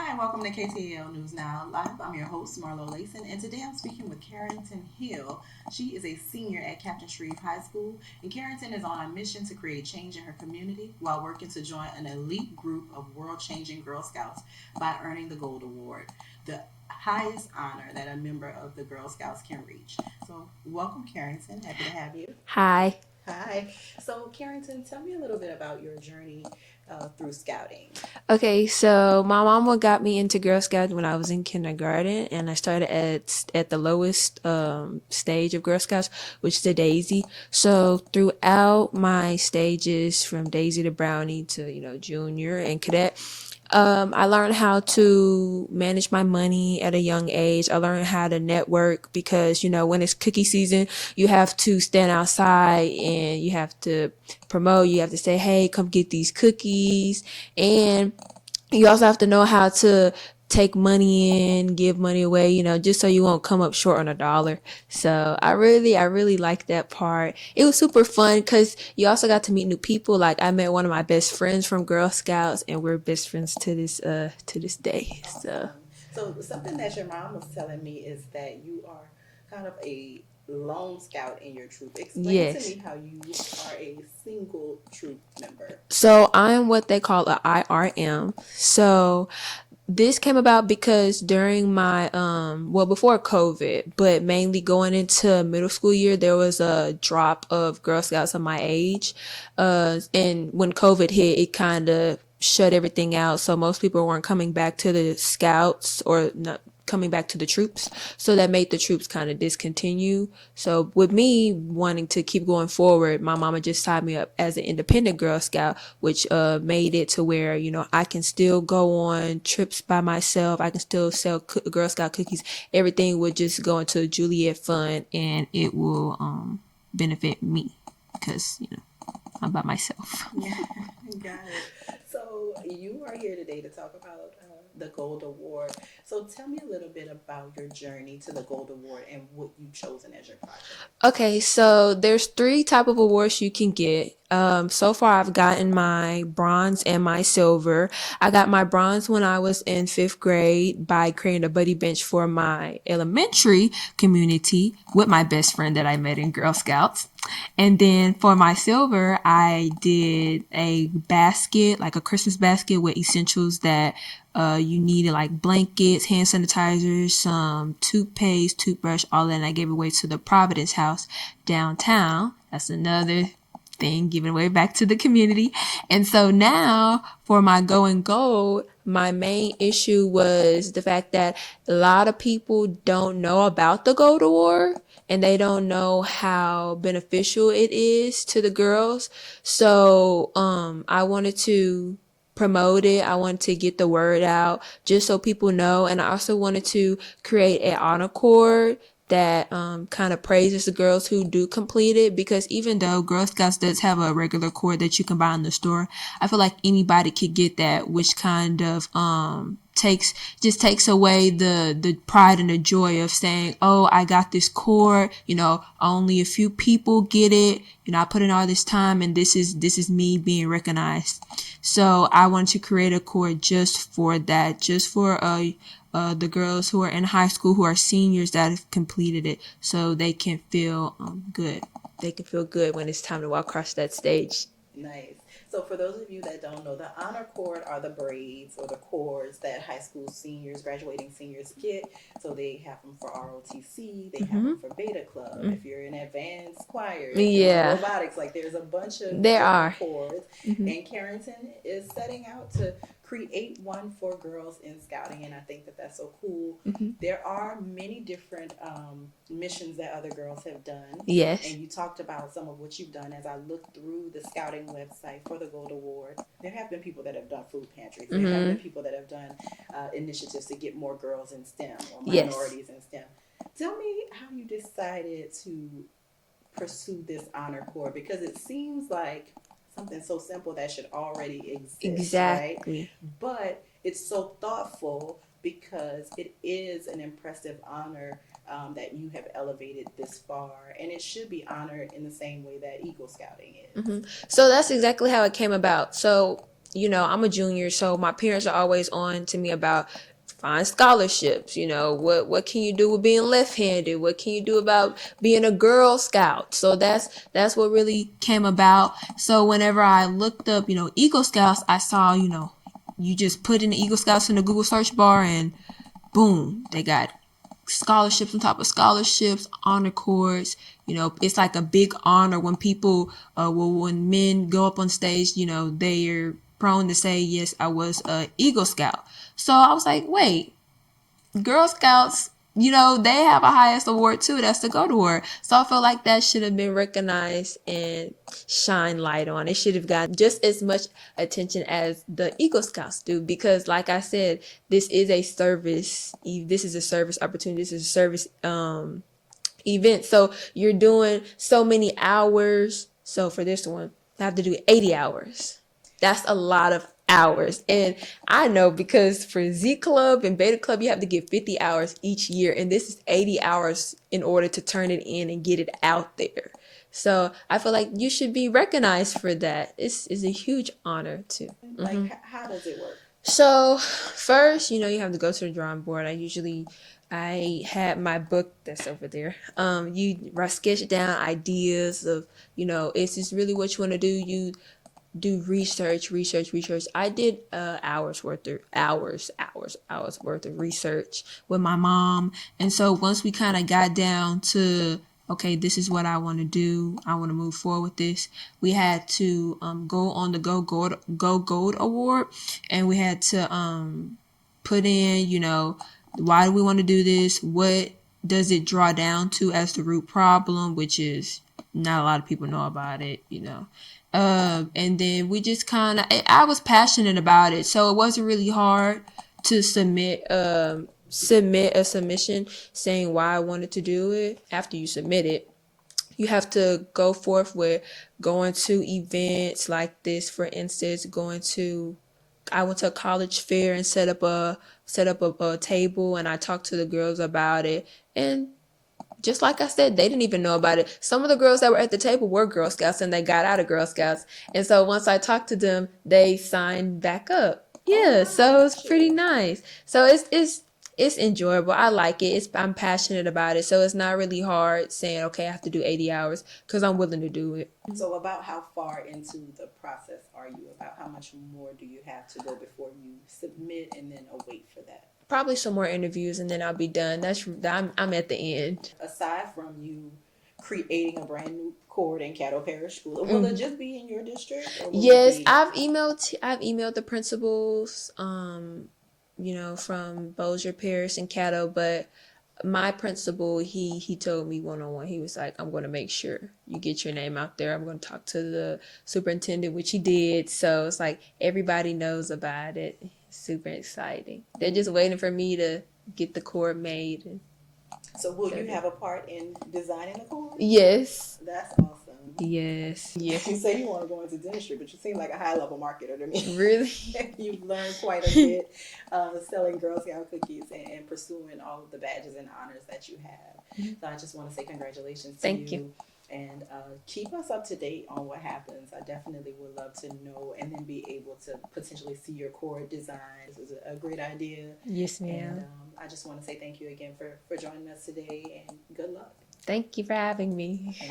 Hi, and welcome to KTAL News Now Live. I'm your host, Marlo Layson, and today I'm speaking with Carrington Hill. She is a senior at Captain Shreve High School, and Carrington is on a mission to create change in her community while working to join an elite group of world-changing Girl Scouts by earning the Gold Award, the highest honor that a member of the Girl Scouts can reach. So, welcome, Carrington. Happy to have you. Hi. Hi. So, Carrington, tell me a little bit about your journey through scouting. Okay, so my mama got me into Girl Scouts when I was in kindergarten, and I started at the lowest stage of Girl Scouts, which is the Daisy. So throughout my stages, from Daisy to Brownie to Junior and Cadet, I learned how to manage my money at a young age. I learned how to network because, when it's cookie season, you have to stand outside and you have to promote. You have to say, hey, come get these cookies. And you also have to know how to take money in, give money away, just so you won't come up short on a dollar. So I really liked that part. It was super fun because you also got to meet new people. Like I met one of my best friends from Girl Scouts, and we're best friends to this day. So Awesome. So something that your mom was telling me is that you are kind of a lone scout in your troop. Explain to me yes. how you are a single troop member. So I'm what they call a IRM. So this came about because during my well, before COVID, but mainly going into middle school year, there was a drop of Girl Scouts of my age. And when COVID hit, it kind of shut everything out. So most people weren't coming back to the scouts or not coming back to the troops. So that made the troops kind of discontinue. So with me wanting to keep going forward, my mama just signed me up as an independent Girl Scout, which made it to where, I can still go on trips by myself. I can still sell Girl Scout cookies. Everything would just go into Juliet Fund, and it will benefit me because, I'm by myself. Got it. So you are here today to talk about the Gold Award. So tell me a little bit about your journey to the Gold Award and what you've chosen as your project. Okay, so there's three type of awards you can get. So far I've gotten my bronze and my silver. I got my bronze when I was in fifth grade by creating a buddy bench for my elementary community with my best friend that I met in Girl Scouts. And then for my silver, I did a basket, like a Christmas basket with essentials that you needed, like blankets, hand sanitizers, some toothpaste, toothbrush, all that. And I gave it away to the Providence House downtown. That's another thing, giving away back to the community. And so now for my going gold, my main issue was the fact that a lot of people don't know about the gold award, and they don't know how beneficial it is to the girls. So I wanted to promote it. I wanted to get the word out just so people know. And I also wanted to create an honor cord that kind of praises the girls who do complete it, because even though Girl Scouts does have a regular cord that you can buy in the store, I feel like anybody could get that, which kind of takes away the pride and the joy of saying, oh, I got this cord, only a few people get it, I put in all this time, and this is me being recognized. So I wanted to create a cord just for that, just for the girls who are in high school, who are seniors that have completed it, so they can feel good. They can feel good when it's time to walk across that stage. Nice. So, for those of you that don't know, the honor cord are the braids or the cords that high school seniors, graduating seniors get. So, they have them for ROTC, they have them for Beta Club. If you're in advanced choir, if you're in Yeah, robotics, like there's a bunch of there different are. cords. And Carrington is setting out to create one for girls in scouting, and I think that that's so cool. There are many different missions that other girls have done, Yes. and you talked about some of what you've done. As I looked through the scouting website for the Gold Award, there have been people that have done food pantries. There have been people that have done initiatives to get more girls in STEM or Yes. minorities in STEM. Tell me how you decided to pursue this honor cord, because it seems like something so simple that should already exist, right? Exactly. But it's so thoughtful because it is an impressive honor that you have elevated this far, and it should be honored in the same way that Eagle Scouting is. So that's exactly how it came about. So I'm a junior, so my parents are always on to me about find scholarships. What can you do with being left-handed? What can you do about being a Girl Scout? So that's what really came about. So whenever I looked up, Eagle Scouts, I saw, you just put in the Eagle Scouts in the Google search bar and boom, they got scholarships on top of scholarships, honor cords. It's like a big honor when people, when men go up on stage, they're prone to say, yes, I was a Eagle Scout. So I was like, wait, Girl Scouts, they have a highest award too. That's the Gold Award. So I feel like that should have been recognized and shine light on. It should have gotten just as much attention as the Eagle Scouts do, because like I said, this is a service. This is a service opportunity. This is a service event. So you're doing so many hours. So for this one, I have to do 80 hours. That's a lot of hours. And I know because for Z Club and Beta Club, you have to get 50 hours each year. And this is 80 hours in order to turn it in and get it out there. So I feel like you should be recognized for that. It's a huge honor too. Like, how does it work? So first, you have to go to the drawing board. I had my book that's over there. You sketch down ideas of, is this really what you want to do? You do research. I did hours worth of research with my mom. And so once we kind of got down to, okay, this is what I want to do, I want to move forward with this, we had to go on the Go Gold Award, and we had to put in, why do we want to do this? What does it draw down to as the root problem, which is not a lot of people know about it, and then we just kind of, I was passionate about it, so it wasn't really hard to submit a submission saying why I wanted to do it. After you submit it, you have to go forth with going to events like this. For instance, I went to a college fair and set up a table, and I talked to the girls about it. And just like I said, they didn't even know about it. Some of the girls that were at the table were Girl Scouts, and they got out of Girl Scouts. And so once I talked to them, they signed back up. Yeah, so it's pretty nice. So it's enjoyable. I like it. I'm passionate about it. So it's not really hard saying, okay, I have to do 80 hours, because I'm willing to do it. So about how far into the process are you? About how much more do you have to go before you submit and then await for that? Probably some more interviews, and then I'll be done. I'm at the end. Aside from you creating a brand new cord in Caddo Parish School, will it just be in your district? Or will Yes, it be... I've emailed the principals, from Bossier Parish and Caddo, but my principal, he told me one-on-one, he was like, I'm going to make sure you get your name out there. I'm going to talk to the superintendent, which he did. So it's like everybody knows about it. Super exciting. They're just waiting for me to get the cord made. So will you have a part in designing the cord? Yes. That's awesome. Yes. Yes. You say you want to go into dentistry, but you seem like a high-level marketer to me. Really? You've learned quite a bit selling Girl Scout cookies and pursuing all of the badges and honors that you have. So I just want to say congratulations to Thank you. And keep us up to date on what happens. I definitely would love to know and then be able to potentially see your cord design. This is a great idea. Yes, ma'am. And I just want to say thank you again for joining us today, and good luck. Thank you for having me.